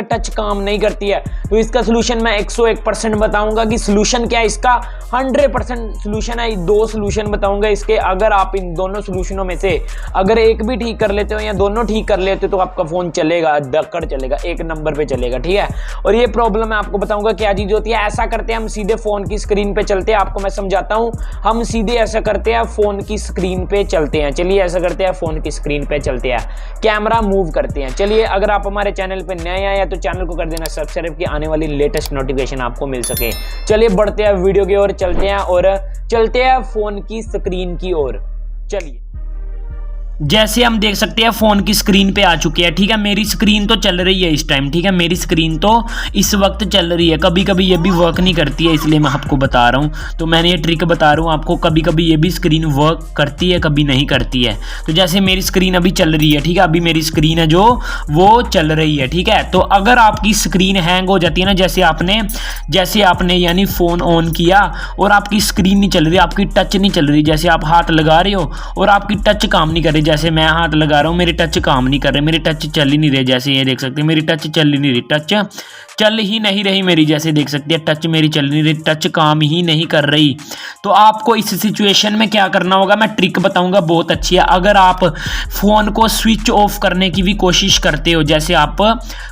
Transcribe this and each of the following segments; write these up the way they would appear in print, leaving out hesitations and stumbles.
Touch काम नहीं करती है। तो इसका सोल्यूशन मैं 101% बताऊंगा कि सोल्यूशन क्या है इसका। 100% सोल्यूशन है। दो सोल्यूशन बताऊंगा इसके। अगर आप इन दोनों सोल्यूशनों में से अगर एक भी ठीक कर लेते हो या दोनों ठीक कर लेते हो तो आपका फोन चलेगा, दक्कड़ चलेगा, एक नंबर पे चलेगा, ठीक है। और ये प्रॉब्लम मैं आपको बताऊंगा क्या चीज होती है। ऐसा करते हैं हम सीधे फोन की स्क्रीन पे चलते हैं, आपको मैं समझाता हूं। हम सीधे ऐसा करते हैं, फोन की स्क्रीन पे चलते हैं। चलिए ऐसा करते हैं, फोन की स्क्रीन पे चलते हैं, कैमरा मूव करते हैं। चलिए अगर आप हमारे चैनल पे नए आए हैं तो चैनल को कर देना सब्सक्राइब, की आने वाली लेटेस्ट नोटिफिकेशन आपको मिल सके। चलिए बढ़ते हैं वीडियो की ओर, चलते हैं और चलते हैं फोन की स्क्रीन की ओर। चलिए जैसे हम देख सकते हैं फोन की स्क्रीन पे आ चुके हैं, ठीक है। मेरी स्क्रीन तो चल रही है इस टाइम, ठीक है। मेरी स्क्रीन तो इस वक्त चल रही है। कभी कभी ये भी वर्क नहीं करती है, इसलिए मैं आपको बता रहा हूँ। तो मैंने ये ट्रिक बता रहा हूँ आपको, कभी कभी ये भी स्क्रीन वर्क करती है, कभी नहीं करती है। तो जैसे मेरी स्क्रीन अभी चल रही है, ठीक है। अभी मेरी स्क्रीन है जो वो चल रही है, ठीक है। तो अगर आपकी स्क्रीन हैंग हो जाती है ना, जैसे आपने यानी फ़ोन ऑन किया और आपकी स्क्रीन नहीं चल रही, आपकी टच नहीं चल रही, जैसे आप हाथ लगा रहे हो और आपकी टच काम नहीं कर रही, जैसे मैं हाथ लगा रहा हूँ मेरे टच काम नहीं कर रहे, मेरे टच चल ही नहीं रहे। जैसे ये देख सकते हैं मेरी टच चल ही नहीं रही, टच चल ही नहीं रही मेरी। जैसे देख सकते हैं टच मेरी चल नहीं रही, टच काम ही नहीं कर रही। तो आपको इस सिचुएशन में क्या करना होगा, मैं ट्रिक बताऊंगा, बहुत अच्छी है। अगर आप फ़ोन को स्विच ऑफ करने की भी कोशिश करते हो, जैसे आप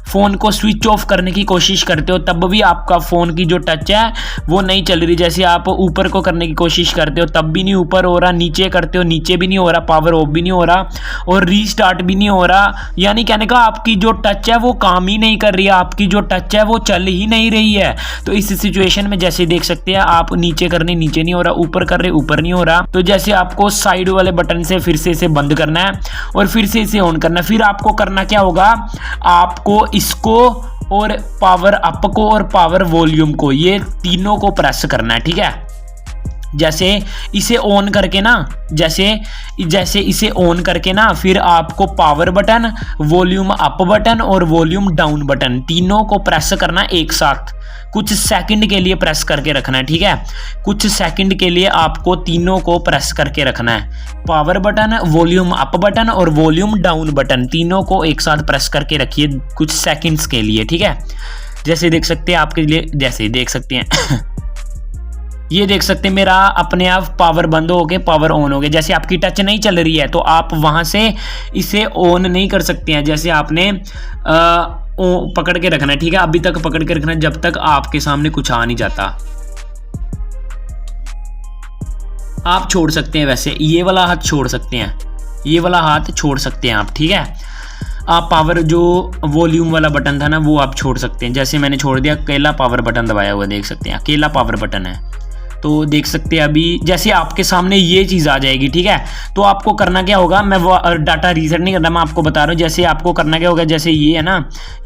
फ़ोन को स्विच ऑफ करने की कोशिश करते हो तब भी आपका फ़ोन की जो टच है वो नहीं चल रही। जैसे आप ऊपर को करने की कोशिश करते हो तब भी नहीं ऊपर हो रहा, नीचे करते हो नीचे भी नहीं हो रहा, पावर ऑफ भी नहीं हो रहा और रीस्टार्ट भी नहीं हो रहा। यानी कहने का आपकी जो टच है वो काम ही नहीं कर रही है, आपकी जो टच है वो चल ही नहीं रही है। तो इस सिचुएशन में जैसे देख सकते हैं आप नीचे करने नीचे नहीं हो रहा, ऊपर कर रहे ऊपर नहीं हो रहा। तो जैसे आपको साइड वाले बटन से फिर से इसे बंद करना है और फिर से इसे ऑन करना है। फिर आपको करना क्या होगा, आपको इसको और पावर अप को और पावर वॉल्यूम को, ये तीनों को प्रेस करना है, ठीक है। जैसे इसे ऑन करके ना, जैसे इसे ऑन करके ना, फिर आपको power button, volume up button और वॉल्यूम डाउन बटन तीनों को प्रेस करना एक साथ। कुछ सेकंड के लिए प्रेस करके रखना है, ठीक है। कुछ सेकंड के लिए आपको तीनों को प्रेस करके रखना है। Power button, volume up button और वॉल्यूम डाउन बटन तीनों को एक साथ प्रेस करके रखिए कुछ सेकंड्स के लिए, ठीक है। जैसे देख सकते हैं आपके लिए, जैसे देख सकते हैं ये देख सकते हैं मेरा अपने आप पावर बंद हो गए, पावर ऑन हो गए। जैसे आपकी टच नहीं चल रही है तो आप वहां से इसे ऑन नहीं कर सकते हैं। जैसे आपने पकड़ के रखना है, ठीक है। अभी तक पकड़ के रखना है जब तक आपके सामने कुछ आ नहीं जाता। आप छोड़ सकते हैं, वैसे ये वाला हाथ छोड़ सकते हैं, ये वाला हाथ छोड़ सकते हैं आप, ठीक है। आप पावर जो वॉल्यूम वाला बटन था ना वो आप छोड़ सकते हैं। जैसे मैंने छोड़ दिया, अकेला पावर बटन दबाया हुआ देख सकते हैं, अकेला पावर बटन है। तो देख सकते हैं अभी जैसे आपके सामने ये चीज़ आ जाएगी, ठीक है। तो आपको करना क्या होगा, मैं वो डाटा रीसेट नहीं करना, मैं आपको बता रहा हूँ। जैसे आपको करना क्या होगा, जैसे ये है ना,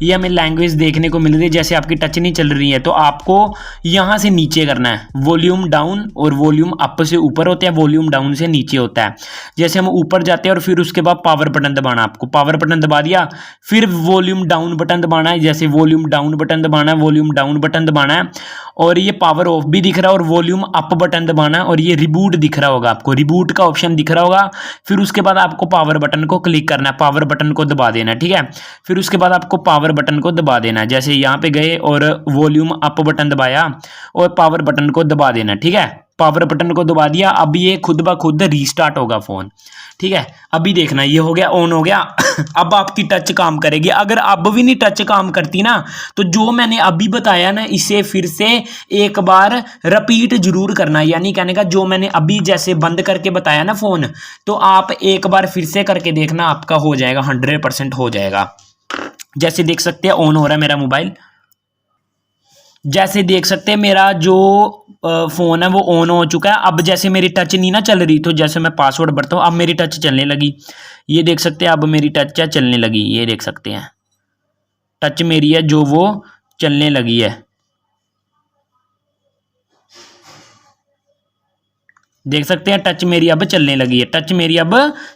ये हमें लैंग्वेज देखने को मिल रही है, जैसे आपकी टच नहीं चल रही है तो आपको यहाँ से नीचे करना है। वॉल्यूम डाउन और वॉल्यूम अप से ऊपर होता है, वॉल्यूम डाउन से नीचे होता है। जैसे हम ऊपर जाते हैं और फिर उसके बाद पावर बटन दबाना, आपको पावर बटन दबा दिया, फिर वॉल्यूम डाउन बटन दबाना है। जैसे वॉल्यूम डाउन बटन दबाना है, वॉल्यूम डाउन बटन दबाना है और ये पावर ऑफ भी दिख रहा है और वॉल्यूम अप बटन दबाना और ये रिबूट दिख रहा होगा आपको, रिबूट का ऑप्शन दिख रहा होगा। फिर उसके बाद आपको पावर बटन को क्लिक करना है, पावर बटन को दबा देना है, ठीक है। फिर उसके बाद आपको पावर बटन को दबा देना है। जैसे यहाँ पे गए और वॉल्यूम अप बटन दबाया और पावर बटन को दबा देना, ठीक है। पावर बटन को दबा दिया, अब ये खुद ब खुद रीस्टार्ट होगा फ़ोन, ठीक है। अभी देखना ये हो गया, ऑन हो गया। अब आपकी टच काम करेगी। अगर अब भी नहीं टच काम करती ना तो जो मैंने अभी बताया ना इसे फिर से एक बार रिपीट जरूर करना। यानी कहने का जो मैंने अभी जैसे बंद करके बताया ना फ़ोन, तो आप एक बार फिर से करके देखना, आपका हो जाएगा, 100% हो जाएगा। जैसे देख सकते हैं ऑन हो रहा है मेरा मोबाइल। जैसे देख सकते हैं मेरा जो फ़ोन है वो ऑन हो चुका है। अब जैसे मेरी टच नहीं ना चल रही, तो जैसे मैं पासवर्ड भरता हूँ अब मेरी टच चलने लगी। ये देख सकते हैं अब मेरी टच चलने लगी, ये देख सकते हैं टच मेरी है जो वो चलने लगी है। देख सकते हैं टच मेरी अब चलने लगी है, टच मेरी अब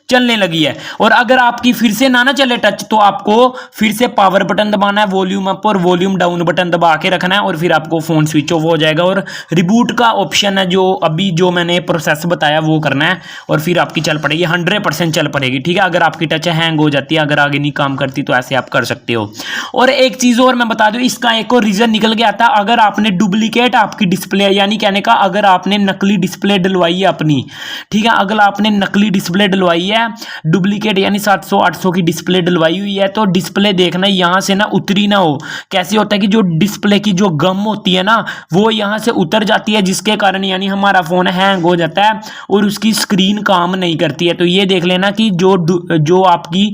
चलने लगी है। और अगर आपकी फिर से ना चले टच, तो आपको फिर से पावर बटन दबाना है, वॉल्यूम अप और वॉल्यूम डाउन बटन दबा के रखना है, और फिर आपको फोन स्विच ऑफ हो जाएगा। और रिबूट का ऑप्शन है जो अभी जो मैंने प्रोसेस बताया वो करना है, और फिर आपकी चल पड़ेगी, 100% चल पड़ेगी, ठीक है। अगर आपकी टच हैंग हो जाती है, अगर आगे नहीं काम करती, तो ऐसे आप कर सकते हो। और एक चीज और मैं बता दूं, इसका एक और रीजन निकल के आता है, अगर आपने डुप्लीकेट आपकी डिस्प्ले, यानी कहने का अगर आपने नकली डिस्प्ले डलवाई है अपनी, ठीक है, अगर आपने नकली डिस्प्ले डलवाई है, डुप्लीकेट यानी 700-800 की डिस्प्ले डलवाई हुई है, तो डिस्प्ले देखना यहां से ना उतरी ना हो। कैसे होता है कि जो डिस्प्ले की जो गम होती है ना, वो यहां से उतर जाती है, जिसके कारण यानी हमारा फोन हैंग हो जाता है और उसकी स्क्रीन काम नहीं करती है। तो ये देख लेना कि जो आपकी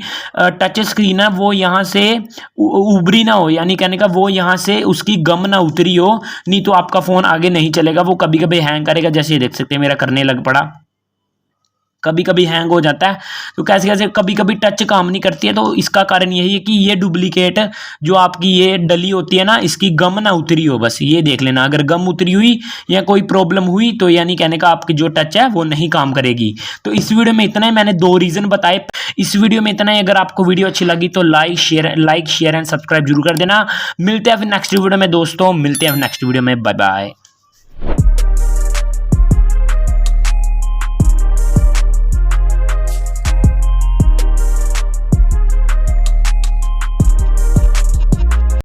टच स्क्रीन है वो यहां से उभरी ना हो, यानी कहने का वो यहां से उसकी गम ना उतरी हो, नहीं तो आपका फोन आगे नहीं चलेगा, वो कभी कभी हैंग करेगा। जैसे ये देख सकते हैं मेरा करने लग पड़ा, कभी कभी हैंग हो जाता है। तो कैसे कैसे कभी कभी टच काम नहीं करती है, तो इसका कारण यही है कि ये डुप्लीकेट जो आपकी ये डली होती है ना, इसकी गम ना उतरी हो। बस ये देख लेना, अगर गम उतरी हुई या कोई प्रॉब्लम हुई, तो यानी कहने का आपकी जो टच है वो नहीं काम करेगी। तो इस वीडियो में इतना ही, मैंने 2 रीजन बताए इस वीडियो में, इतना ही। अगर आपको वीडियो अच्छी लगी तो लाइक शेयर एंड सब्सक्राइब जरूर कर देना। मिलते हैं फिर नेक्स्ट वीडियो में दोस्तों, मिलते हैं नेक्स्ट वीडियो में, बाय बाय।